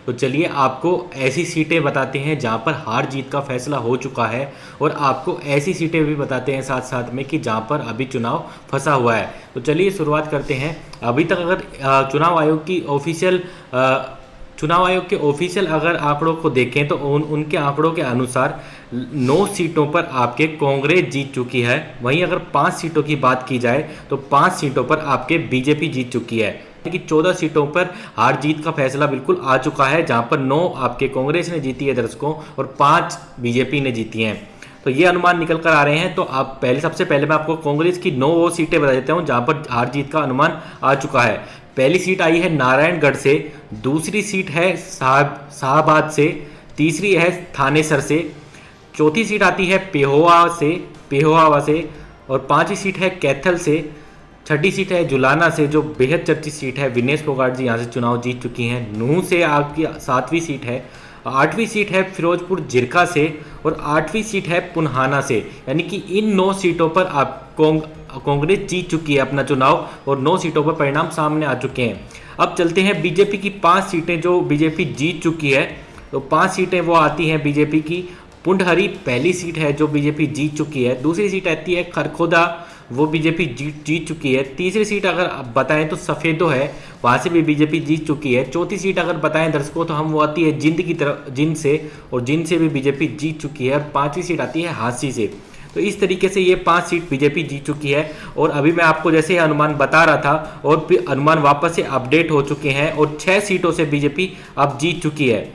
तो चलिए आपको ऐसी सीटें बताते हैं जहां पर हार जीत का फैसला हो चुका है, और आपको ऐसी सीटें भी बताते हैं साथ साथ में कि जहां पर अभी चुनाव फंसा हुआ है। तो चलिए शुरुआत करते हैं। अभी तक अगर चुनाव आयोग के ऑफिशियल अगर आंकड़ों को देखें तो उनके आंकड़ों के अनुसार 9 सीटों पर आपके कांग्रेस जीत चुकी है। वहीं अगर 5 सीटों की बात की जाए तो 5 सीटों पर आपके बीजेपी जीत चुकी है, कि 14 सीटों पर हार जीत का फैसला बिल्कुल आ चुका है, जहां पर 9 आपके कांग्रेस ने जीती है दर्शकों और 5 बीजेपी ने जीती हैं। तो ये अनुमान निकल कर आ रहे हैं। तो आप सबसे पहले मैं आपको कांग्रेस की 9 वो सीटें बता देता हूं जहां पर हार जीत का अनुमान आ चुका है। पहली सीट आई है नारायणगढ़ से, दूसरी सीट है शाहबाद से, तीसरी है थानेसर से, चौथी सीट आती है पेहोवा से, और पांचवी सीट है कैथल से, छठी सीट है जुलाना से जो बेहद चर्चित सीट है, विनेश फोगाट जी यहाँ से चुनाव जीत चुकी हैं। नूंह से आपकी 7वीं सीट है, 8वीं सीट है फिरोजपुर जिरका से, और 8वीं सीट है पुन्हाना से। यानी कि इन 9 सीटों पर आप कांग्रेस जीत चुकी है अपना चुनाव, और 9 सीटों पर परिणाम सामने आ चुके हैं। अब चलते हैं बीजेपी की 5 सीटें जो बीजेपी जीत चुकी है। तो 5 सीटें वो आती हैं बीजेपी की। पुंडहरी पहली सीट है जो बीजेपी जीत चुकी है। दूसरी सीट आती है खरखोदा, वो बीजेपी जीत चुकी है। तीसरी सीट अगर बताएं तो सफेदो है, वहां से भी बीजेपी जीत चुकी है। चौथी सीट अगर बताएं दर्शकों तो वो आती है जिंद से, और जिंद से भी बीजेपी जीत चुकी है। और 5वीं सीट आती है हांसी से। तो इस तरीके से ये 5 सीट बीजेपी जीत चुकी है। और अभी मैं आपको जैसे अनुमान बता रहा था, और फिर अनुमान वापस से अपडेट हो चुके हैं, और 6 सीटों से बीजेपी अब जीत चुकी है।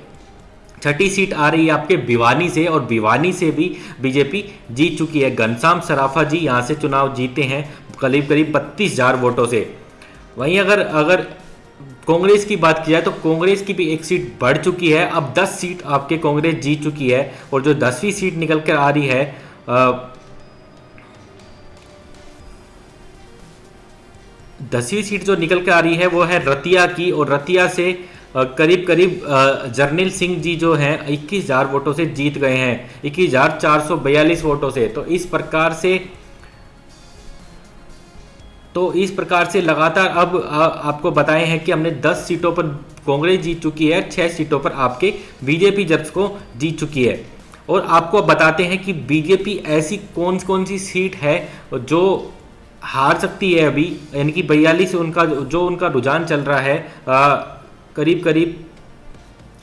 छठी सीट आ रही है आपके भिवानी से, और भिवानी से भी बीजेपी जीत चुकी है। घनश्याम सराफा जी यहाँ से चुनाव जीते हैं करीब 32,000 वोटों से। वहीं अगर कांग्रेस की बात की जाए तो कांग्रेस की भी एक सीट बढ़ चुकी है। अब 10 सीट आपके कांग्रेस जीत चुकी है, और जो 10वीं सीट निकल कर आ रही है 10वीं सीट जो निकल कर आ रही है वो है रतिया की, और रतिया से करीब जर्नैल सिंह जी जो हैं 21,000 वोटों से जीत गए हैं, 21,442 वोटों से। तो इस प्रकार से लगातार अब आपको बताए हैं कि हमने 10 सीटों पर कांग्रेस जीत चुकी है, 6 सीटों पर आपके बीजेपी दर्शकों जीत चुकी है। और आपको बताते हैं कि बीजेपी ऐसी कौन सी सीट है जो हार सकती है अभी, यानी कि 42 उनका रुझान चल रहा है करीब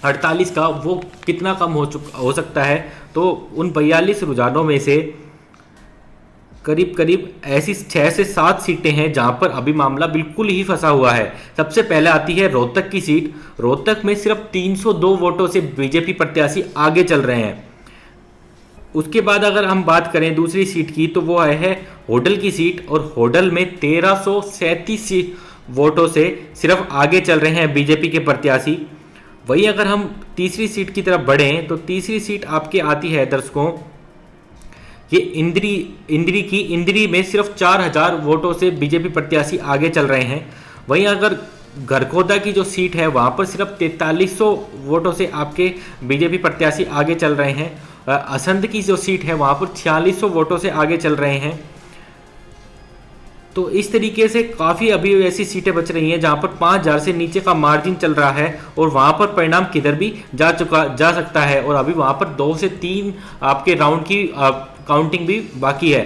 48 का, वो कितना कम हो सकता है। तो उन 42 रुझानों में से करीब ऐसी 6 से 7 सीटें हैं जहां पर अभी मामला बिल्कुल ही फंसा हुआ है। सबसे पहले आती है रोहतक की सीट। रोहतक में सिर्फ 302 वोटों से बीजेपी प्रत्याशी आगे चल रहे हैं। उसके बाद अगर हम बात करें दूसरी सीट की तो वो है होडल की सीट, और होडल में 1337 वोटों से सिर्फ आगे चल रहे हैं बीजेपी के प्रत्याशी। वहीं अगर हम तीसरी सीट की तरफ बढ़ें तो तीसरी सीट आपके आती है दर्शकों ये इंद्री में सिर्फ 4,000 वोटों से बीजेपी प्रत्याशी आगे चल रहे हैं। वहीं अगर घरखोदा की जो सीट है वहां पर सिर्फ 4300 वोटों से आपके बीजेपी प्रत्याशी आगे चल रहे हैं। असंध की जो सीट है वहां पर 4600 वोटों से आगे चल रहे हैं। तो इस तरीके से काफ़ी अभी ऐसी सीटें बच रही हैं जहां पर 5,000 से नीचे का मार्जिन चल रहा है, और वहां पर परिणाम किधर भी जा सकता है। और अभी वहां पर 2 से 3 आपके राउंड की काउंटिंग भी बाकी है।